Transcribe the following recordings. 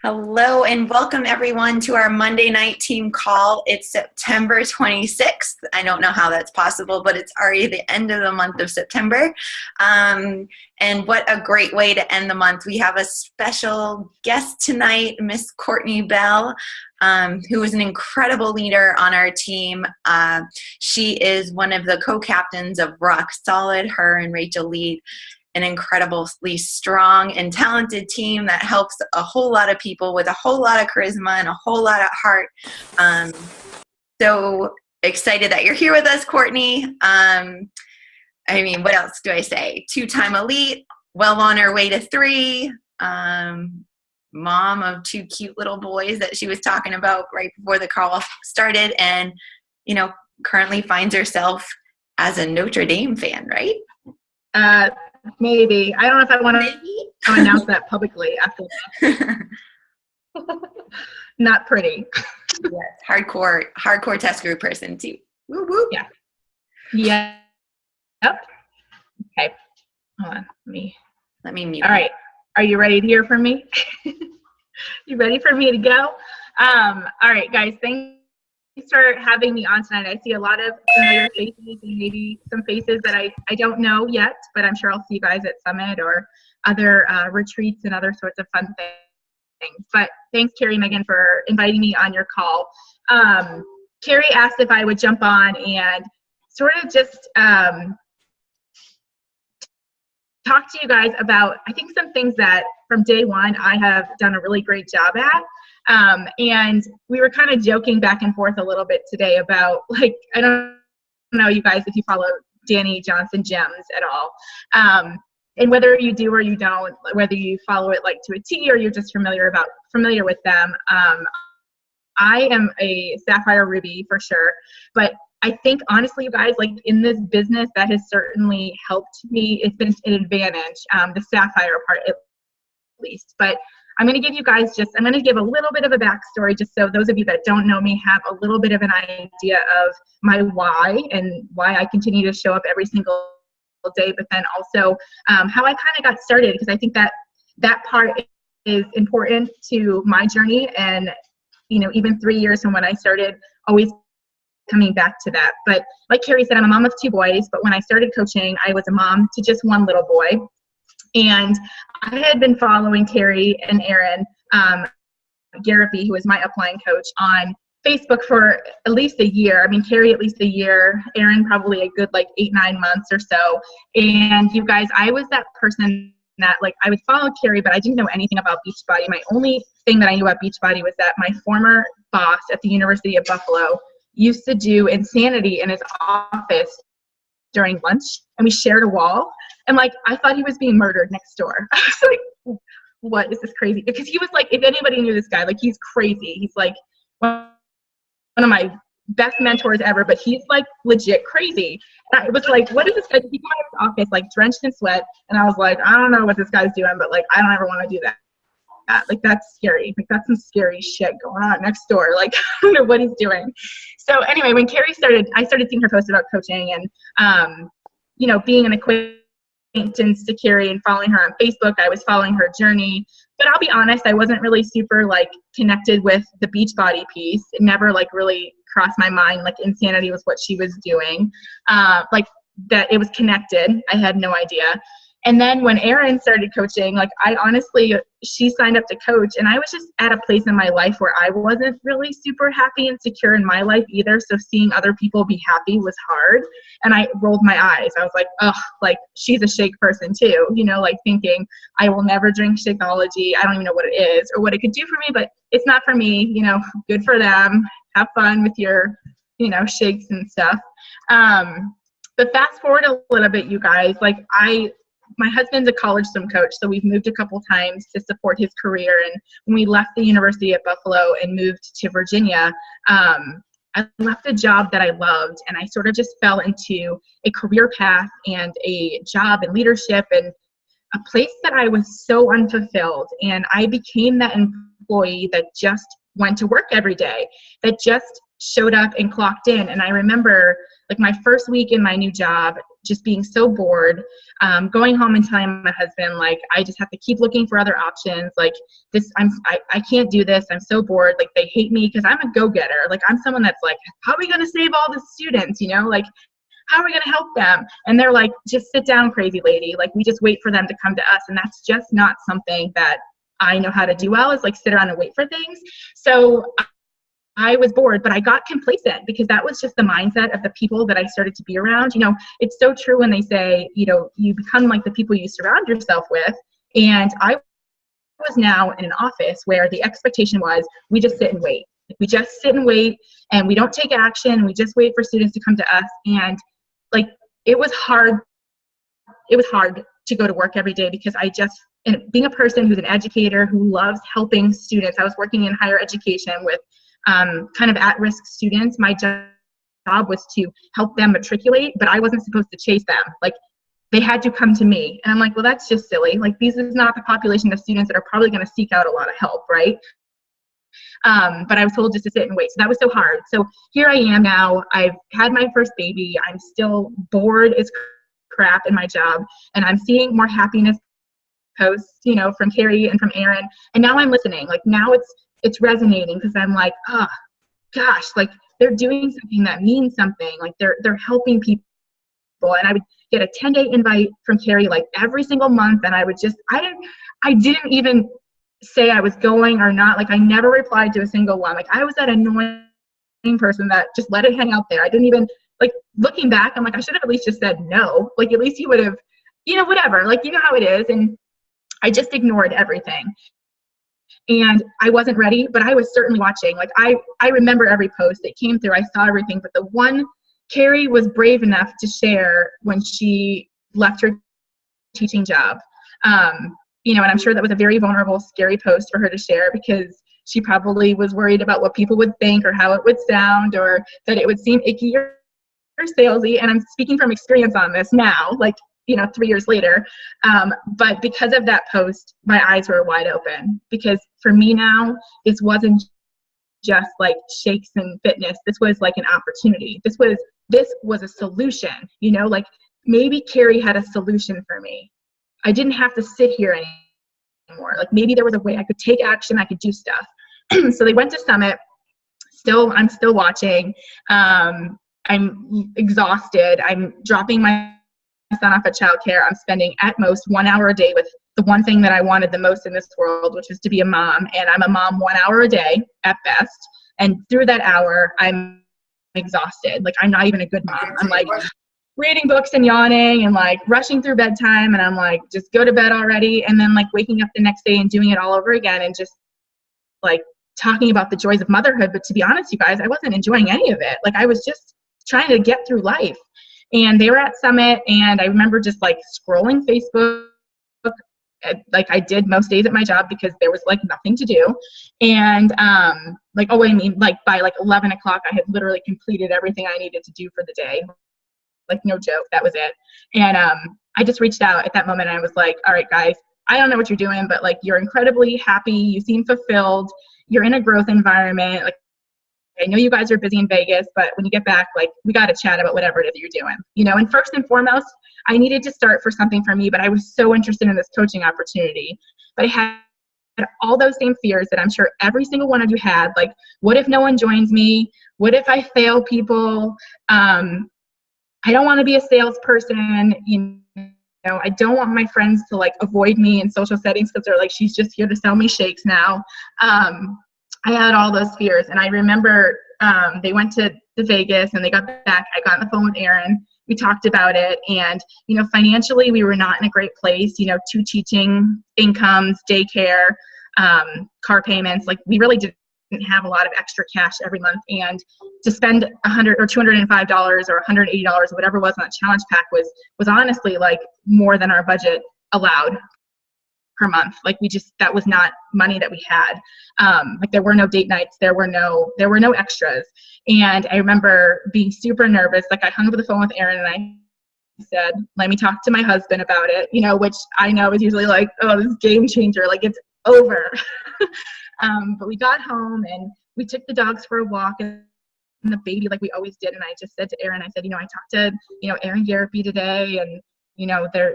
Hello and welcome everyone to our Monday night team call. It's September 26th. I don't know how that's possible, but it's already the end of the month of September. And what a great way to end the month. We have a special guest tonight, Miss Courtney Bell, who is an incredible leader on our team. She is one of the co-captains of Rock Solid. Her and Rachel lead an incredibly strong and talented team that helps a whole lot of people with a whole lot of charisma and a whole lot of heart. So excited that you're here with us, Courtney. What else do I say? 2-time elite, well on her way to 3, mom of 2 cute little boys that she was talking about right before the call started, and, currently finds herself as a Notre Dame fan, right? Maybe. I don't know if I want to announce that publicly after that. Not pretty. Yes, hardcore test group person too. Woo woo. Yeah. Yeah. Yep. Okay. Hold on. Let me mute. All right. Are you ready to hear from me? You ready for me to go? All right, guys. Thanks for having me on tonight. I see a lot of familiar faces and maybe some faces that I don't know yet, but I'm sure I'll see you guys at Summit or other retreats and other sorts of fun things. But thanks, Carrie and Megan, for inviting me on your call. Carrie asked if I would jump on and sort of just talk to you guys about, I think, some things that from day one I have done a really great job at. And we were kind of joking back and forth a little bit today about, like, I don't know, you guys, if you follow Danny Johnson Gems at all. And whether you do or you don't, whether you follow it like to a T or you're just familiar with them. I am a Sapphire Ruby for sure, but I think honestly, you guys, like in this business, that has certainly helped me. It's been an advantage, the Sapphire part at least. But I'm going to give you guys I'm going to give a little bit of a backstory just so those of you that don't know me have a little bit of an idea of my why and why I continue to show up every single day, but then also how I kind of got started, because I think that part is important to my journey. And, even 3 years from when I started, always coming back to that. But like Carrie said, I'm a mom of 2 boys, but when I started coaching, I was a mom to just 1 little boy. And I had been following Carrie and Aaron Garapi, who is my upline coach, on Facebook for at least a year. I mean, Carrie at least a year, Aaron probably a good 8-9 months or so. And you guys, I was that person that I would follow Carrie, but I didn't know anything about Beachbody. My only thing that I knew about Beachbody was that my former boss at the University of Buffalo used to do insanity in his office during lunch, and we shared a wall, and I thought he was being murdered next door. I was like, what is this crazy? Because he was if anybody knew this guy, he's crazy. He's one of my best mentors ever, but he's legit crazy. And I was what is this guy? He came out of his office drenched in sweat, and I was like, I don't know what this guy's doing, but I don't ever want to do that. That's scary. That's some scary shit going on next door. I don't know what he's doing. So anyway, when Carrie started, I started seeing her post about coaching and, being an acquaintance to Carrie and following her on Facebook. I was following her journey, but I'll be honest, I wasn't really super connected with the Beachbody piece. It never really crossed my mind. Insanity was what she was doing. That it was connected. I had no idea. And then when Erin started coaching, she signed up to coach, and I was just at a place in my life where I wasn't really super happy and secure in my life either. So seeing other people be happy was hard. And I rolled my eyes. I was like, ugh, she's a shake person too, thinking I will never drink Shakeology. I don't even know what it is or what it could do for me, but it's not for me, good for them. Have fun with your, shakes and stuff. But fast forward a little bit, you guys, my husband's a college swim coach, so we've moved a couple times to support his career. And when we left the University at Buffalo and moved to Virginia, I left a job that I loved, and I sort of just fell into a career path and a job and leadership and a place that I was so unfulfilled. And I became that employee that just went to work every day, that just showed up and clocked in. And I remember my first week in my new job, just being so bored, going home and telling my husband, like, I just have to keep looking for other options. Like this, I can't do this. I'm so bored. Like they hate me because I'm a go-getter. Like I'm someone that's like, how are we going to save all the students? You know, like, how are we going to help them? And they're like, just sit down, crazy lady. Like we just wait for them to come to us. And that's just not something that I know how to do well, is like sit around and wait for things. So I was bored, but I got complacent because that was just the mindset of the people that I started to be around. You know, it's so true when they say, you know, you become like the people you surround yourself with. And I was now in an office where the expectation was we just sit and wait. We just sit and wait and we don't take action. We just wait for students to come to us. And like, it was hard. It was hard to go to work every day because and being a person who's an educator who loves helping students, I was working in higher education with kind of at-risk students. My job was to help them matriculate, but I wasn't supposed to chase them. Like they had to come to me. And I'm like, well, that's just silly. Like this is not the population of students that are probably going to seek out a lot of help, right? But I was told just to sit and wait. So that was so hard. So here I am now. I've had my first baby. I'm still bored as crap in my job. And I'm seeing more happiness posts, you know, from Carrie and from Aaron. And now I'm listening. Like now it's resonating because I'm like, oh gosh, like they're doing something that means something. Like they're helping people. And I would get a 10-day invite from Carrie like every single month. And I would just, I didn't even say I was going or not. Like I never replied to a single one. Like I was that annoying person that just let it hang out there. I didn't even, like looking back, I'm like, I should have at least just said no. Like at least you would have, you know, whatever, like, you know how it is. And I just ignored everything. And I wasn't ready, but I was certainly watching. Like I remember every post that came through. I saw everything, but the one Carrie was brave enough to share when she left her teaching job. You know, and I'm sure that was a very vulnerable, scary post for her to share because she probably was worried about what people would think or how it would sound or that it would seem icky or salesy. And I'm speaking from experience on this now, like, you know, 3 years later. But because of that post, my eyes were wide open because for me now, this wasn't just like shakes and fitness. This was like an opportunity. This was a solution, you know, like maybe Carrie had a solution for me. I didn't have to sit here anymore. Like maybe there was a way I could take action. I could do stuff. So they went to Summit. I'm still watching. I'm exhausted. I'm dropping my son off at childcare. I'm spending at most 1 hour a day with the one thing that I wanted the most in this world, which was to be a mom. And I'm a mom 1 hour a day at best. And through that hour, I'm exhausted. Like I'm not even a good mom. I'm like reading books and yawning and like rushing through bedtime. And I'm like, just go to bed already. And then like waking up the next day and doing it all over again and just like talking about the joys of motherhood. But to be honest, you guys, I wasn't enjoying any of it. Like I was just trying to get through life. And they were at Summit and I remember just like scrolling Facebook like I did most days at my job because there was like nothing to do. And like, oh, I mean, like by like 11 o'clock, I had literally completed everything I needed to do for the day. Like no joke, that was it. And I just reached out at that moment and I was like, all right, guys, I don't know what you're doing, but like you're incredibly happy. You seem fulfilled. You're in a growth environment. Like I know you guys are busy in Vegas, but when you get back, like we got to chat about whatever it is that you're doing, you know. And first and foremost, I needed to start for something for me, but I was so interested in this coaching opportunity. But I had all those same fears that I'm sure every single one of you had. Like, what if no one joins me? What if I fail people? I don't want to be a salesperson. You know, I don't want my friends to like avoid me in social settings because they're like, she's just here to sell me shakes now. I had all those fears. And I remember they went to Vegas and they got back. I got on the phone with Aaron. We talked about it. And, you know, financially, we were not in a great place, you know, 2 teaching incomes, daycare, car payments. Like we really didn't have a lot of extra cash every month. And to spend $100 or $205 or $180 or whatever it was on that challenge pack was honestly like more than our budget allowed per month. Like that was not money that we had. Like there were no date nights, there were no extras. And I remember being super nervous. Like I hung up the phone with Aaron and I said, let me talk to my husband about it, you know, which I know is usually like, oh, this is game changer. Like it's over. But we got home and we took the dogs for a walk in the baby like we always did. And I just said to Erin, I said, I talked to, Erin Garrity today, and,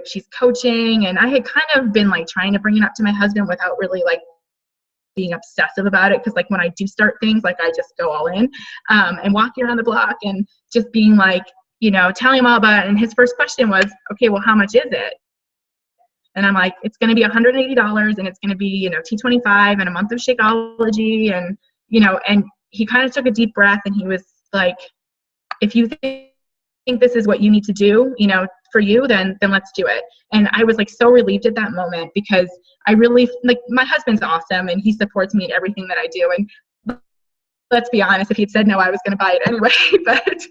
she's coaching. And I had kind of been like trying to bring it up to my husband without really like being obsessive about it. Cause like when I do start things, like I just go all in, and walking around the block and just being like, telling him all about it. And his first question was, okay, well, how much is it? And I'm like, it's going to be $180, and it's going to be, T25 and a month of Shakeology. And, and he kind of took a deep breath, and he was like, if you think this is what you need to do, for you, then let's do it. And I was like so relieved at that moment, because I really, like, my husband's awesome and he supports me in everything that I do. And let's be honest, if he'd said no, I was going to buy it anyway. But,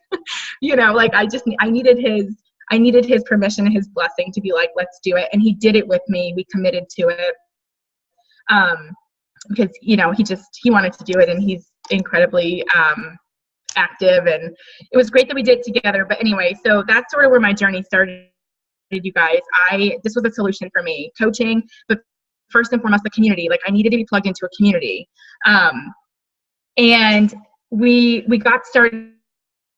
like I needed his permission and his blessing to be like, let's do it. And he did it with me. We committed to it. Because, he wanted to do it, and he's incredibly, active, and it was great that we did it together. But anyway, so that's sort of where my journey started, you guys. This was a solution for me, coaching, but first and foremost, the community. Like, I needed to be plugged into a community. And we got started,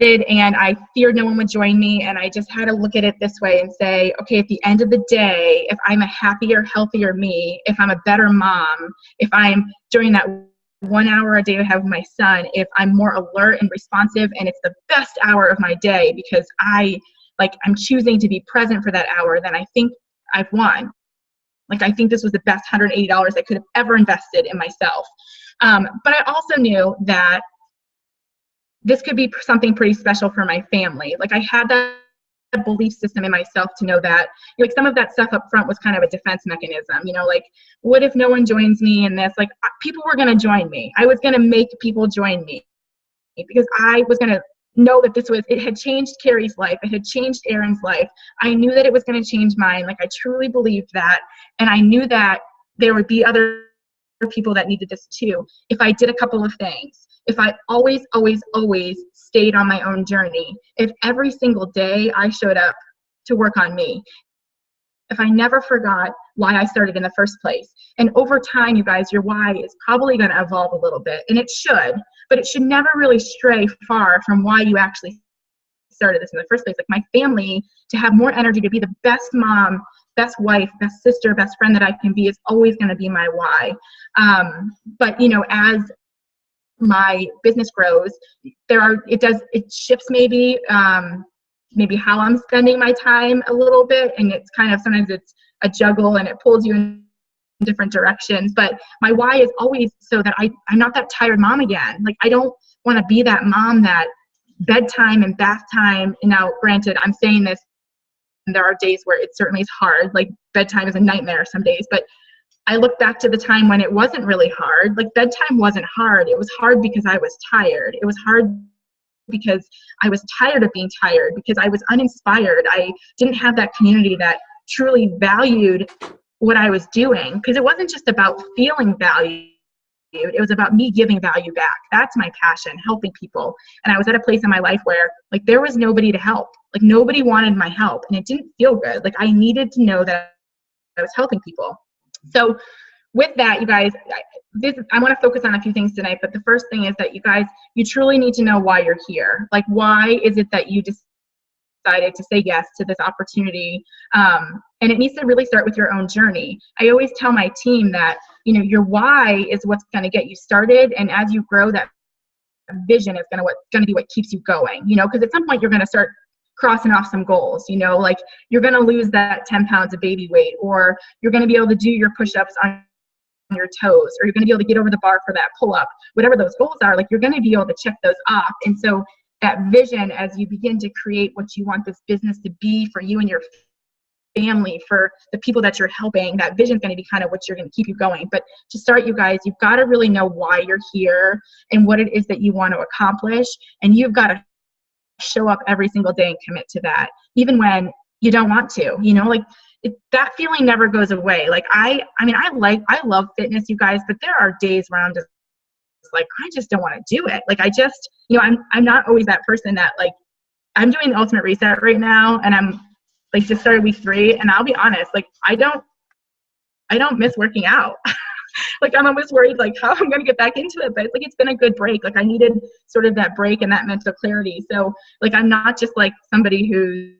and I feared no one would join me. And I just had to look at it this way and say, okay, at the end of the day, if I'm a happier, healthier me, if I'm a better mom, if I'm during that 1 hour a day I have with my son, if I'm more alert and responsive, and it's the best hour of my day because I'm choosing to be present for that hour, then I think I've won. Like, I think this was the best $180 I could have ever invested in myself. But I also knew that this could be something pretty special for my family. Like, I had that belief system in myself to know that, like, some of that stuff up front was kind of a defense mechanism, like, what if no one joins me in this? Like, people were going to join me. I was going to make people join me, because I was going to know that it had changed Carrie's life. It had changed Erin's life. I knew that it was going to change mine. Like, I truly believed that. And I knew that there would be other people that needed this too, if I did a couple of things. If I always, always, always stayed on my own journey, if every single day I showed up to work on me, if I never forgot why I started in the first place. And over time, you guys, your why is probably going to evolve a little bit, and it should, but it should never really stray far from why you actually started this in the first place. Like, my family, to have more energy, to be the best mom, best wife, best sister, best friend that I can be, is always going to be my why. But as my business grows, it shifts maybe how I'm spending my time a little bit, and it's kind of, sometimes it's a juggle and it pulls you in different directions. But my why is always so that I'm not that tired mom again. Like, I don't want to be that mom that bedtime and bath time, and now granted, I'm saying this, and there are days where it certainly is hard, like bedtime is a nightmare some days, but I look back to the time when it wasn't really hard. Like, bedtime wasn't hard. It was hard because I was tired. It was hard because I was tired of being tired, because I was uninspired. I didn't have that community that truly valued what I was doing, because it wasn't just about feeling valued. It was about me giving value back. That's my passion, helping people. And I was at a place in my life where, like, there was nobody to help. Like, nobody wanted my help, and it didn't feel good. Like, I needed to know that I was helping people. So with that, you guys, I want to focus on a few things tonight, but the first thing is that, you guys, you truly need to know why you're here. Like, why is it that you decided to say yes to this opportunity? And it needs to really start with your own journey. I always tell my team that, your why is what's going to get you started. And as you grow, that vision is going to be what keeps you going, because at some point you're going to start crossing off some goals, like you're going to lose that 10 pounds of baby weight, or you're going to be able to do your push-ups on your toes, or you're going to be able to get over the bar for that pull-up, whatever those goals are, like, you're going to be able to check those off. And so that vision, as you begin to create what you want this business to be for you and your family, for the people that you're helping, that vision is going to be kind of what's going to keep you going. But to start, you guys, you've got to really know why you're here and what it is that you want to accomplish. And you've got to show up every single day and commit to that, even when you don't want to, that feeling never goes away. Like, I love fitness, you guys, but there are days where I'm just like, I just don't want to do it. Like, I just, I'm not always that person that, like, I'm doing the Ultimate Reset right now, and I'm like, just started week 3, and I'll be honest, like, I don't miss working out. Like I'm almost worried like how I'm going to get back into it, but it's like it's been a good break. Like I needed sort of that break and that mental clarity. So like I'm not just like somebody who's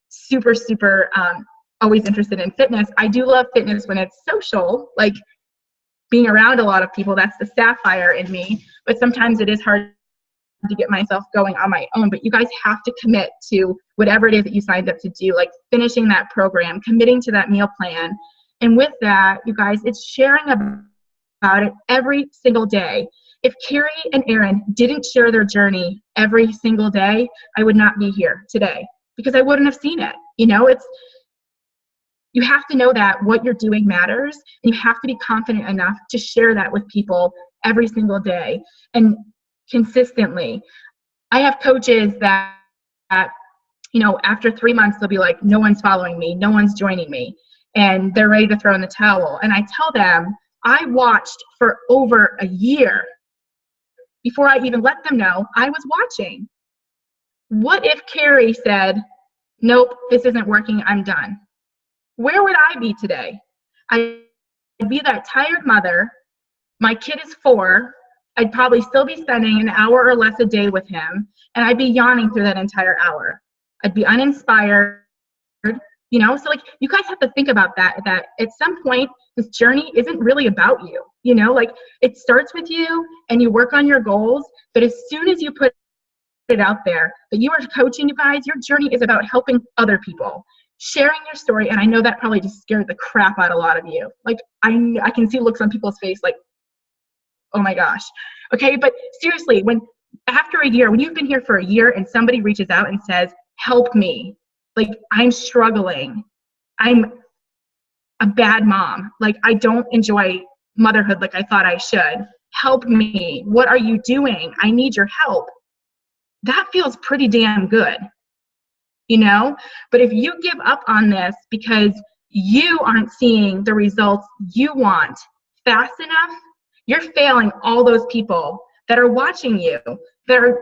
super always interested in fitness. I do love fitness when it's social, like being around a lot of people. That's the sapphire in me. But sometimes it is hard to get myself going on my own. But you guys have to commit to whatever it is that you signed up to do, like finishing that program, committing to that meal plan. And with that, you guys, it's sharing about it every single day. If Carrie and Aaron didn't share their journey every single day, I would not be here today because I wouldn't have seen it. You know, you have to know that what you're doing matters, and you have to be confident enough to share that with people every single day and consistently. I have coaches that, you know, after 3 months, they'll be like, no one's following me, no one's joining me, and they're ready to throw in the towel. And I tell them, I watched for over a year before I even let them know I was watching. What if Carrie said, nope, this isn't working, I'm done? Where would I be today? I'd be that tired mother. My kid is 4. I'd probably still be spending an hour or less a day with him, and I'd be yawning through that entire hour. I'd be uninspired, you know? So like, you guys have to think about that at some point, this journey isn't really about you, you know? Like, it starts with you and you work on your goals, but as soon as you put it out there that you are coaching, you guys, your journey is about helping other people, sharing your story. And I know that probably just scared the crap out of a lot of you. Like, I can see looks on people's face like, oh my gosh. Okay, but seriously, when after a year, when you've been here for a year and somebody reaches out and says, help me, like I'm struggling, I'm a bad mom, like I don't enjoy motherhood like I thought I should, help me, what are you doing, I need your help. That feels pretty damn good, you know? But if you give up on this because you aren't seeing the results you want fast enough, you're failing all those people that are watching you, that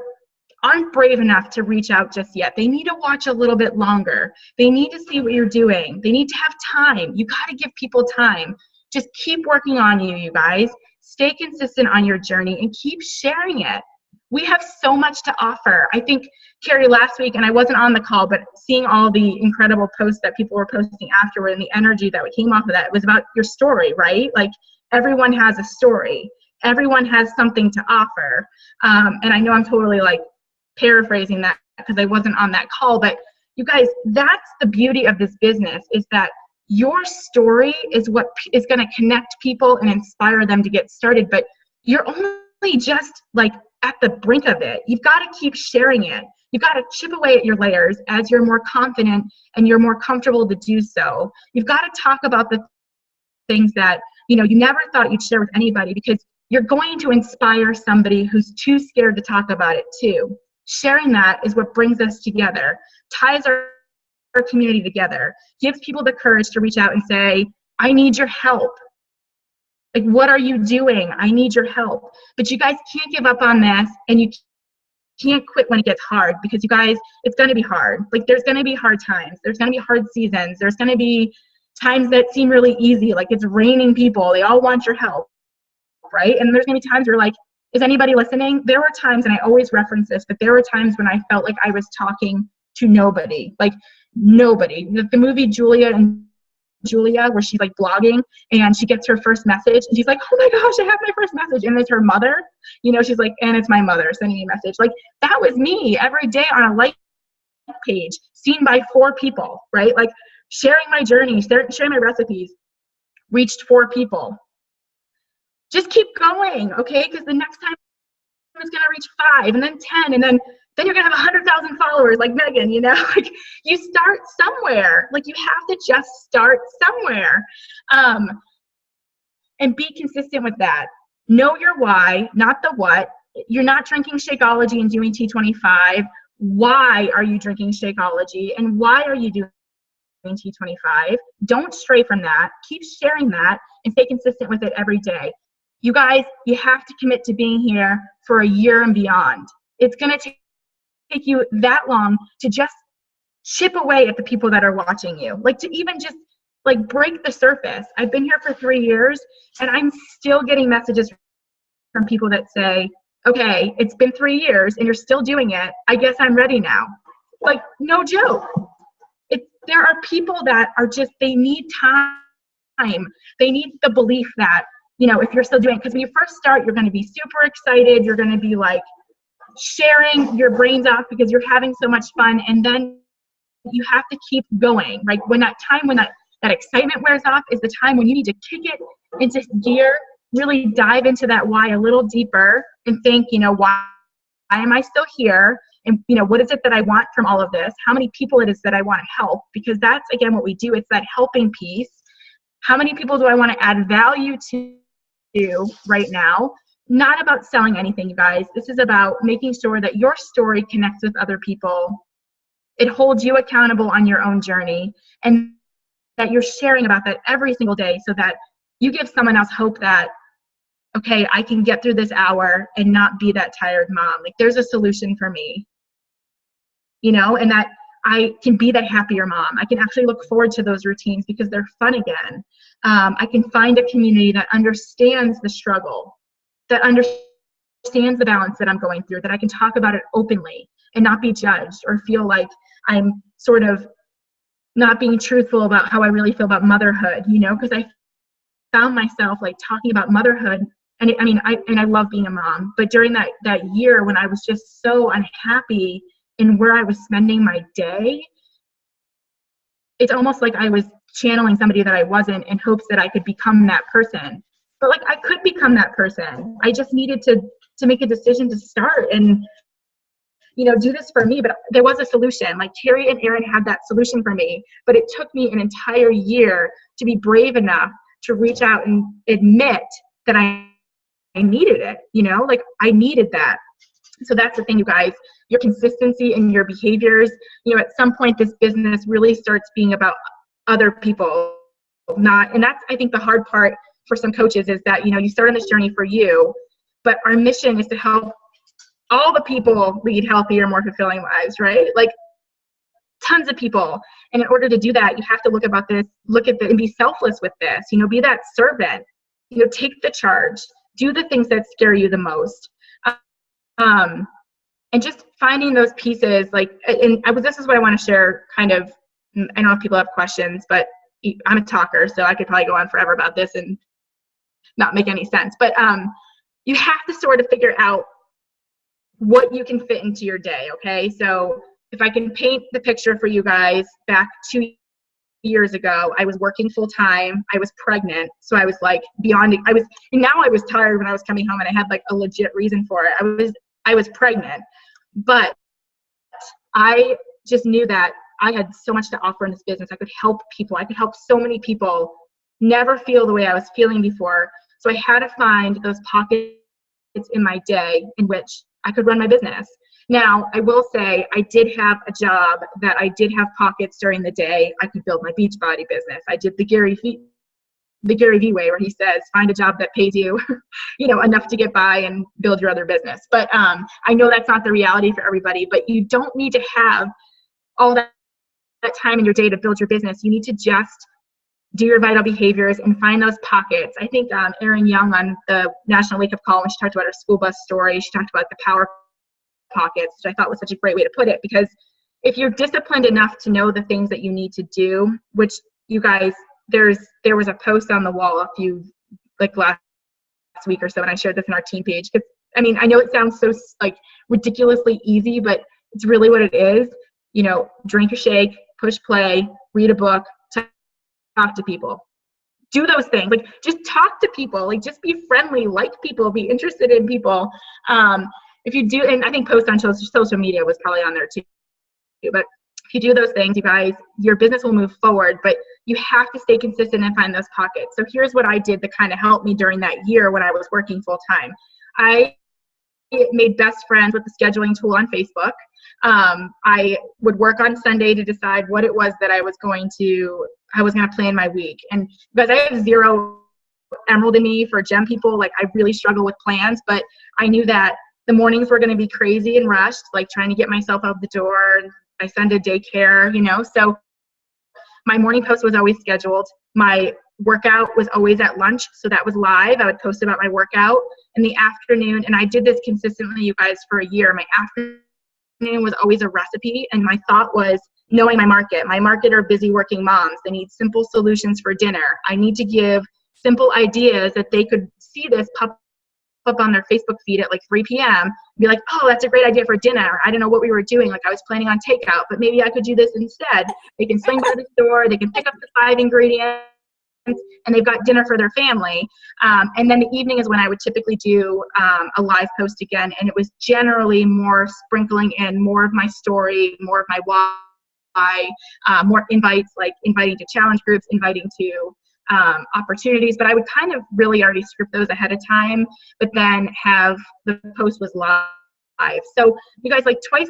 aren't brave enough to reach out just yet. They need to watch a little bit longer. They need to see what you're doing. They need to have time. You got to give people time. Just keep working on you guys. Stay consistent on your journey and keep sharing it. We have so much to offer. I think, Carrie, last week, and I wasn't on the call, but seeing all the incredible posts that people were posting afterward and the energy that came off of that, it was about your story, right? Like, everyone has a story. Everyone has something to offer. And I know I'm totally like paraphrasing that because I wasn't on that call, but you guys, that's the beauty of this business, is that your story is what is going to connect people and inspire them to get started. But you're only just like at the brink of it. You've got to keep sharing it. You've got to chip away at your layers as you're more confident and you're more comfortable to do so. You've got to talk about the things that, you know, you never thought you'd share with anybody, because you're going to inspire somebody who's too scared to talk about it too. Sharing that is what brings us together, ties our community together, gives people the courage to reach out and say, I need your help. Like, what are you doing? I need your help. But you guys can't give up on this, and you can't quit when it gets hard, because you guys, it's going to be hard. Like, there's going to be hard times. There's going to be hard seasons. There's going to be times that seem really easy, like it's raining people. They all want your help, right? And there's going to be times where like, is anybody listening? There were times, and I always reference this, but there were times when I felt like I was talking to nobody, like nobody. The movie Julia and Julia, where she's like blogging and she gets her first message and she's like, oh my gosh, I have my first message. And it's her mother, you know, she's like, and it's my mother sending me a message. Like, that was me every day on a like page, seen by 4 people, right? Like, sharing my journey, sharing my recipes, reached 4 people. Just keep going, okay? Because the next time it's going to reach 5 and then 10 and then you're going to have 100,000 followers like Megan, you know? Like, you start somewhere. Like, you have to just start somewhere. And be consistent with that. Know your why, not the what. You're not drinking Shakeology and doing T25. Why are you drinking Shakeology, and why are you doing T25? Don't stray from that. Keep sharing that and stay consistent with it every day. You guys, you have to commit to being here for a year and beyond. It's going to take you that long to just chip away at the people that are watching you. Like, to even just like break the surface. I've been here for 3 years and I'm still getting messages from people that say, okay, it's been 3 years and you're still doing it. I guess I'm ready now. Like, no joke. There are people that are just, they need time. They need the belief that, you know, if you're still doing it, because when you first start, you're going to be super excited. You're going to be like sharing your brains off because you're having so much fun. And then you have to keep going. Like when that excitement wears off is the time when you need to kick it into gear, really dive into that why a little deeper and think, you know, why am I still here? And, you know, what is it that I want from all of this? How many people it is that I want to help? Because that's, again, what we do. It's that helping piece. How many people do I want to add value to right now? Not about selling anything, you guys. This is about making sure that your story connects with other people. It holds you accountable on your own journey, and that you're sharing about that every single day so that you give someone else hope that, okay, I can get through this hour and not be that tired mom. Like, there's a solution for me, you know, and that I can be that happier mom. I can actually look forward to those routines because they're fun again. I can find a community that understands the struggle, that understands the balance that I'm going through, that I can talk about it openly and not be judged or feel like I'm sort of not being truthful about how I really feel about motherhood, you know, because I found myself like talking about motherhood. And I love being a mom, but during that year when I was just so unhappy in where I was spending my day, it's almost like I was channeling somebody that I wasn't in hopes that I could become that person. But like I could become that person. I just needed to make a decision to start and, you know, do this for me. But there was a solution. Like Terry and Aaron had that solution for me, but it took me an entire year to be brave enough to reach out and admit that I needed it, you know, like I needed that. So that's the thing, you guys, your consistency and your behaviors, you know, at some point this business really starts being about other people, and that's, I think, the hard part for some coaches is that, you know, you start on this journey for you, but our mission is to help all the people lead healthier, more fulfilling lives, right? Like tons of people. And in order to do that, you have to look at and be selfless with this, you know, be that servant, you know, take the charge, do the things that scare you the most. And just finding those pieces, like, this is what I want to share kind of. I know if people have questions, but I'm a talker, so I could probably go on forever about this and not make any sense. But you have to sort of figure out what you can fit into your day, okay? So if I can paint the picture for you guys, back 2 years ago, I was working full time. I was pregnant. So I was like now I was tired when I was coming home and I had like a legit reason for it. I was pregnant, but I just knew that I had so much to offer in this business. I could help people. I could help so many people never feel the way I was feeling before. So I had to find those pockets in my day in which I could run my business. Now, I will say I did have a job that I did have pockets during the day. I could build my Beachbody business. I did the Gary Vee way, where he says, find a job that pays you, you know, enough to get by and build your other business. But I know that's not the reality for everybody, but you don't need to have all that time in your day to build your business. You need to just do your vital behaviors and find those pockets. I think Erin Young on the National Wake Up Call, when she talked about her school bus story, she talked about the power pockets, which I thought was such a great way to put it, because if you're disciplined enough to know the things that you need to do, which you guys, there was a post on the wall last week or so, and I shared this in our team page, because I mean, I know it sounds so like ridiculously easy, but it's really what it is. You know, drink a shake, push play, read a book, talk to people. Do those things. Like, just talk to people. Like, just be friendly, like people, be interested in people. If you do, and I think post on social media was probably on there too, but if you do those things, you guys, your business will move forward, but you have to stay consistent and find those pockets. So here's what I did that kind of helped me during that year when I was working full time. I made best friends with the scheduling tool on Facebook. I would work on Sunday to decide what it was that I was going to plan my week. And because I have zero emerald in me for gem people, like I really struggle with plans, but I knew that the mornings were going to be crazy and rushed, like trying to get myself out the door. I send a daycare, you know, so my morning post was always scheduled. My workout was always at lunch, so that was live. I would post about my workout in the afternoon, and I did this consistently, you guys, for a year. My afternoon was always a recipe, and my thought was knowing my market. My market are busy working moms. They need simple solutions for dinner. I need to give simple ideas that they could see this pop up on their Facebook feed at like 3 p.m. be like, oh, that's a great idea for dinner. I don't know what we were doing. Like I was planning on takeout, but maybe I could do this instead. They can swing by the store. They can pick up the 5 ingredients, and they've got dinner for their family. And then the evening is when I would typically do a live post again, and it was generally more sprinkling in more of my story, more of my why, more invites, like inviting to challenge groups, inviting to opportunities, but I would kind of really already script those ahead of time, but then have the post was live. So you guys, like I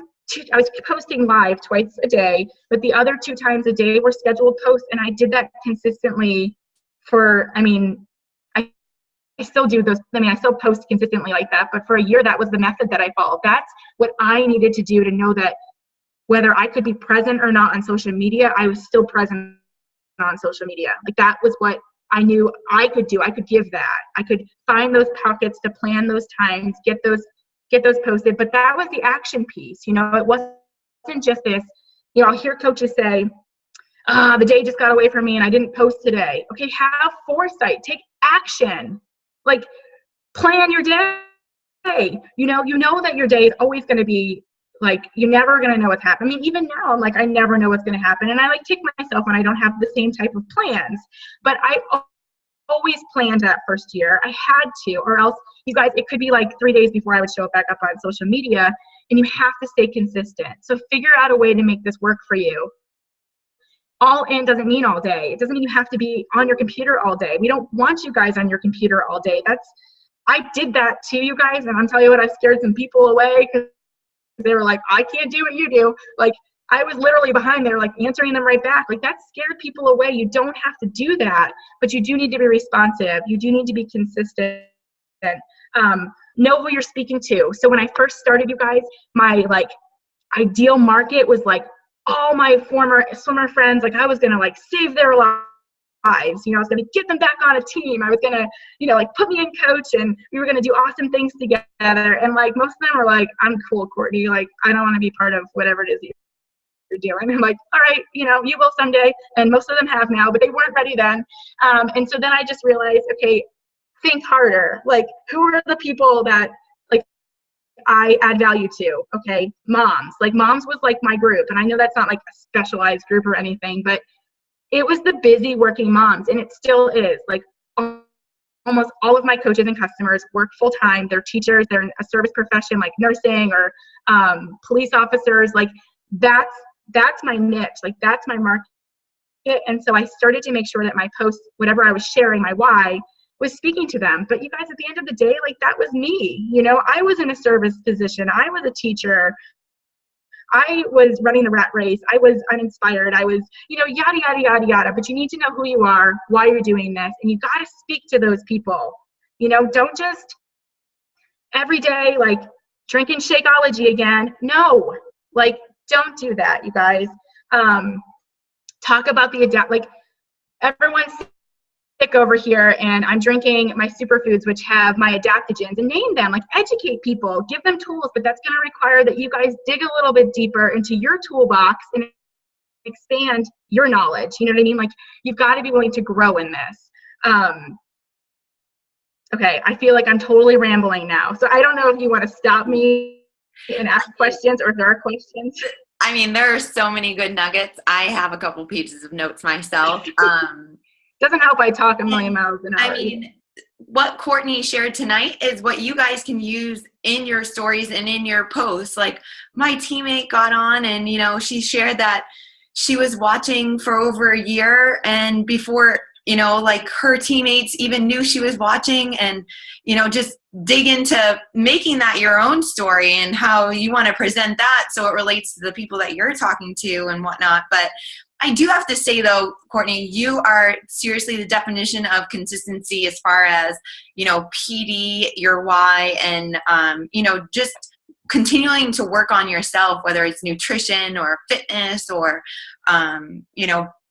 was posting live twice a day, but the other 2 times a day were scheduled posts, and I did that consistently for, I still do those. I still post consistently like that, but for a year, that was the method that I followed. That's what I needed to do to know that whether I could be present or not on social media, I was still present on social media. Like that was what I knew I could do. I could give that. I could find those pockets to plan those times, get those posted. But that was the action piece. It wasn't just this, I'll hear coaches say, the day just got away from me and I didn't post today. Okay, have foresight, take action. Like plan your day. You know that your day is always going to be like, you're never going to know what's happening. Even now, I'm like, I never know what's going to happen. And I take myself when I don't have the same type of plans. But I always planned that first year. I had to, or else, you guys, it could be like 3 days before I would show back up on social media, and you have to stay consistent. So figure out a way to make this work for you. All in doesn't mean all day. It doesn't mean you have to be on your computer all day. We don't want you guys on your computer all day. I did that too, you guys, and I'm telling you what, I scared some people away because they were like, I can't do what you do. Like I was literally behind there, like answering them right back. Like that scared people away. You don't have to do that, but you do need to be responsive. You do need to be consistent. Know who you're speaking to. So when I first started, you guys, my ideal market was like all my former swimmer friends. Like I was going to save their lives. I was going to get them back on a team. I was going to, put me in coach, and we were going to do awesome things together. And most of them were like, I'm cool, Courtney. I don't want to be part of whatever it is you're doing. I'm like, all right, you will someday. And most of them have now, but they weren't ready then. And so then I just realized, okay, think harder. Who are the people that I add value to? Okay, moms. Moms was my group. And I know that's not a specialized group or anything, but it was the busy working moms, and it still is. Almost all of my coaches and customers work full time. They're teachers. They're in a service profession like nursing or police officers. That's my niche. That's my market. And so I started to make sure that my posts, whatever I was sharing, my why, was speaking to them. But you guys, at the end of the day, that was me. I was in a service position. I was a teacher. I was running the rat race. I was uninspired. I was, yada, yada, yada, yada. But you need to know who you are, why you're doing this. And you got to speak to those people. Don't just every day, drinking Shakeology again. No, don't do that, you guys. Talk about the everyone's sick over here, and I'm drinking my superfoods, which have my adaptogens, and name them. Educate people, give them tools, but that's going to require that you guys dig a little bit deeper into your toolbox and expand your knowledge. You know what I mean? You've got to be willing to grow in this. Okay, I feel like I'm totally rambling now. So I don't know if you want to stop me and ask questions, or if there are questions. There are so many good nuggets. I have a couple pages of notes myself. Doesn't help I talk a million miles an hour. What Courtney shared tonight is what you guys can use in your stories and in your posts. My teammate got on and, she shared that she was watching for over a year, and before, her teammates even knew she was watching, and, just dig into making that your own story and how you want to present that so it relates to the people that you're talking to and whatnot. But I do have to say, though, Courtney, you are seriously the definition of consistency as far as, PD, your why, and, just continuing to work on yourself, whether it's nutrition or fitness or,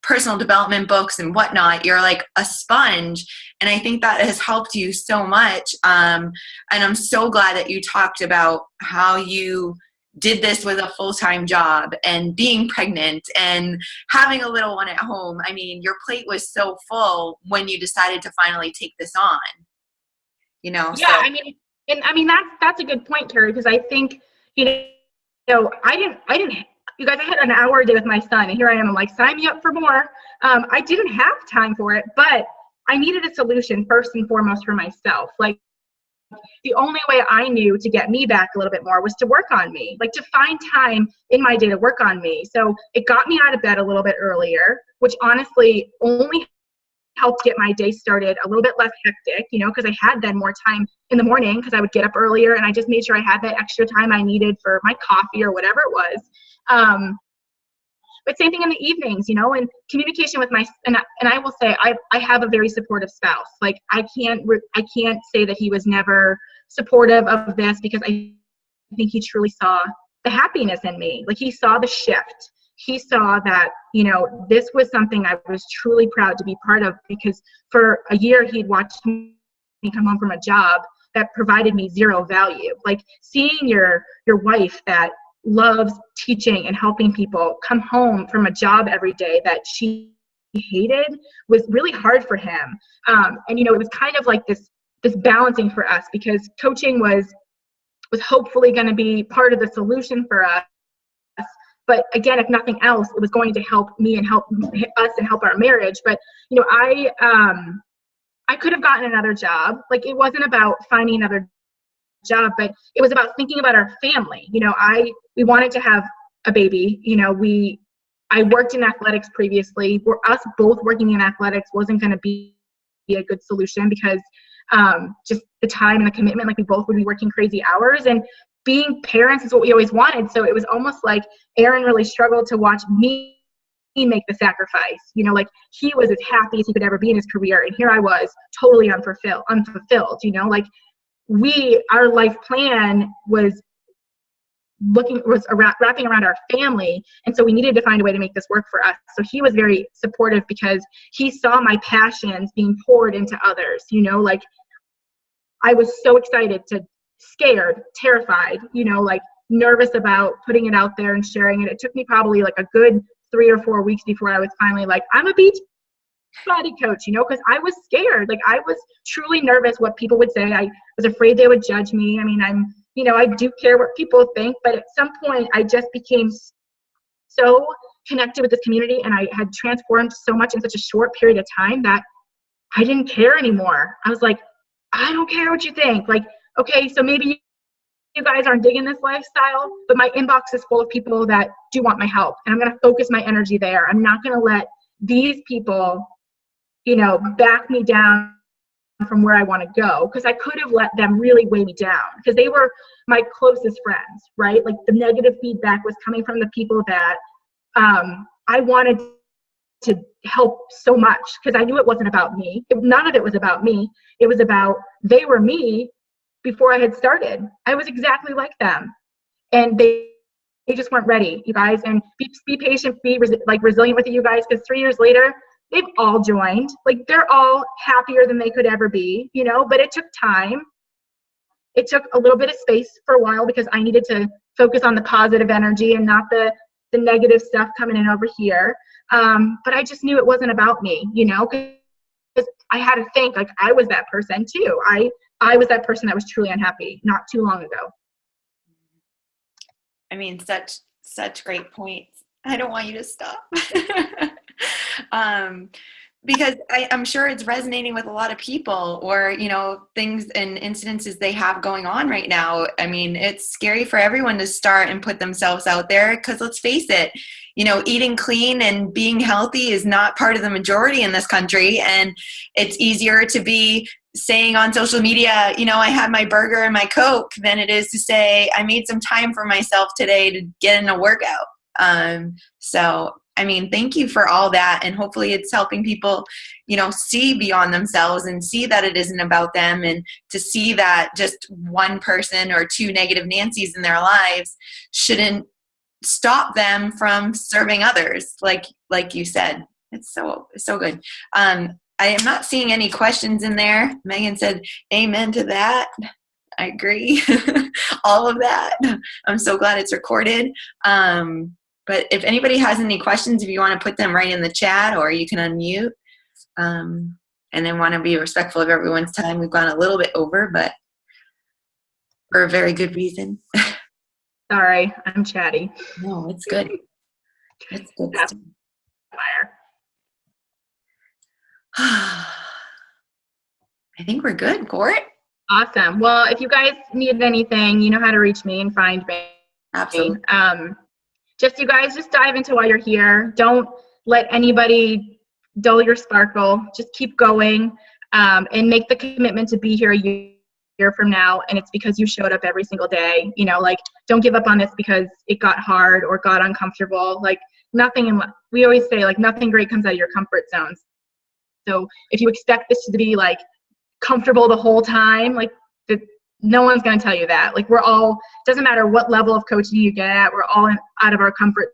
personal development books and whatnot. You're like a sponge. And I think that has helped you so much. And I'm so glad that you talked about how you did this with a full-time job and being pregnant and having a little one at home. I mean, your plate was so full when you decided to finally take this on, you know? Yeah, So. I mean that's a good point, Carrie, because I think, I didn't, you guys, I had an hour a day with my son, and here I am, I'm like, sign me up for more. I didn't have time for it, but I needed a solution first and foremost for myself. Like, the only way I knew to get me back a little bit more was to work on me, like to find time in my day to work on me. So it got me out of bed a little bit earlier, which honestly only helped get my day started a little bit less hectic, because I had then more time in the morning because I would get up earlier, and I just made sure I had that extra time I needed for my coffee or whatever it was. But same thing in the evenings, and communication with and I will say I have a very supportive spouse. Like, I can't say that he was never supportive of this, because I think he truly saw the happiness in me. Like, he saw the shift. He saw that, this was something I was truly proud to be part of, because for a year he'd watched me come home from a job that provided me zero value. Like, seeing your wife that loves teaching and helping people come home from a job every day that she hated was really hard for him. And it was kind of like this balancing for us, because coaching was hopefully going to be part of the solution for us. But again, if nothing else, it was going to help me and help us and help our marriage. But I could have gotten another job. Like, it wasn't about finding another job, but it was about thinking about our family. We wanted to have a baby. I worked in athletics previously. For us both working in athletics wasn't going to be a good solution, because just the time and the commitment, like, we both would be working crazy hours, and being parents is what we always wanted. So it was almost like Aaron really struggled to watch me make the sacrifice. Like, he was as happy as he could ever be in his career, and here I was totally unfulfilled. Like, our life plan was wrapping around our family, and so we needed to find a way to make this work for us. So he was very supportive, because he saw my passions being poured into others. Like, I was so excited, scared, terrified, like, nervous about putting it out there and sharing it. It took me probably like a good 3 or 4 weeks before I was finally like, I'm a beach body coach, because I was scared. Like, I was truly nervous what people would say. I was afraid they would judge me. I mean, I do care what people think, but at some point I just became so connected with this community, and I had transformed so much in such a short period of time that I didn't care anymore. I was like, I don't care what you think. Like, okay, so maybe you guys aren't digging this lifestyle, but my inbox is full of people that do want my help, and I'm going to focus my energy there. I'm not going to let these people, back me down from where I want to go, because I could have let them really weigh me down, because they were my closest friends, right? Like, the negative feedback was coming from the people that I wanted to help so much, because I knew it wasn't about me. None of it was about me. It was about, they were me before I had started. I was exactly like them, and they just weren't ready, you guys. And be patient, be resilient with it, you guys, because 3 years later, they've all joined. Like, they're all happier than they could ever be, but it took time. It took a little bit of space for a while, because I needed to focus on the positive energy and not the negative stuff coming in over here. But I just knew it wasn't about me, because I had to think, like, I was that person too. I was that person that was truly unhappy not too long ago. I mean, such great points. I don't want you to stop. Because I'm sure it's resonating with a lot of people, or, things and incidences they have going on right now. I mean, it's scary for everyone to start and put themselves out there, because let's face it, eating clean and being healthy is not part of the majority in this country. And it's easier to be saying on social media, I had my burger and my Coke, than it is to say, I made some time for myself today to get in a workout. So, I mean, thank you for all that. And hopefully it's helping people, see beyond themselves and see that it isn't about them, and to see that just one person or two negative Nancys in their lives shouldn't stop them from serving others. Like you said, It's so good. I am not seeing any questions in there. Megan said, amen to that. I agree. All of that. I'm so glad it's recorded. But if anybody has any questions, if you want to put them right in the chat, or you can unmute. And I want to be respectful of everyone's time. We've gone a little bit over, but for a very good reason. Sorry, I'm chatty. No, it's good. It's good Yeah. stuff. Fire. I think we're good, Court. Awesome. Well, if you guys need anything, you know how to reach me and find me. Absolutely. You guys just dive into why you're here. Don't let anybody dull your sparkle. Just keep going, and make the commitment to be here a year from now. And it's because you showed up every single day. You know, like, don't give up on this because it got hard or got uncomfortable. Like, we always say, like, nothing great comes out of your comfort zones. So if you expect this to be like comfortable the whole time, like, no one's going to tell you that. Like, doesn't matter what level of coaching you get at, we're all out of our comfort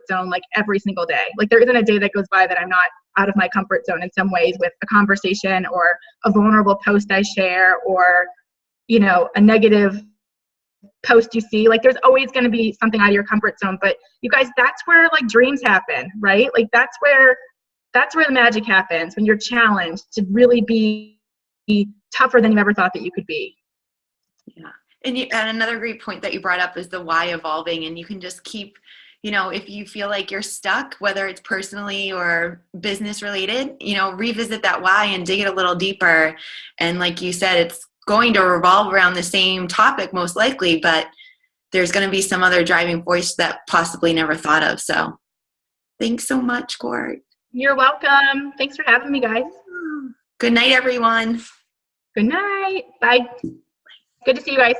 zone, like, every single day. Like, there isn't a day that goes by that I'm not out of my comfort zone in some ways, with a conversation or a vulnerable post I share, or, you know, a negative post you see. Like, there's always going to be something out of your comfort zone. But you guys, that's where, like, dreams happen, right? Like, that's where the magic happens, when you're challenged to really be tougher than you ever thought that you could be. Yeah. And another great point that you brought up is the why evolving. And you can just keep, you know, if you feel like you're stuck, whether it's personally or business related, you know, revisit that why and dig it a little deeper. And like you said, it's going to revolve around the same topic most likely, but there's going to be some other driving force that possibly never thought of. So thanks so much, Court. You're welcome. Thanks for having me, guys. Good night, everyone. Good night. Bye. Good to see you guys.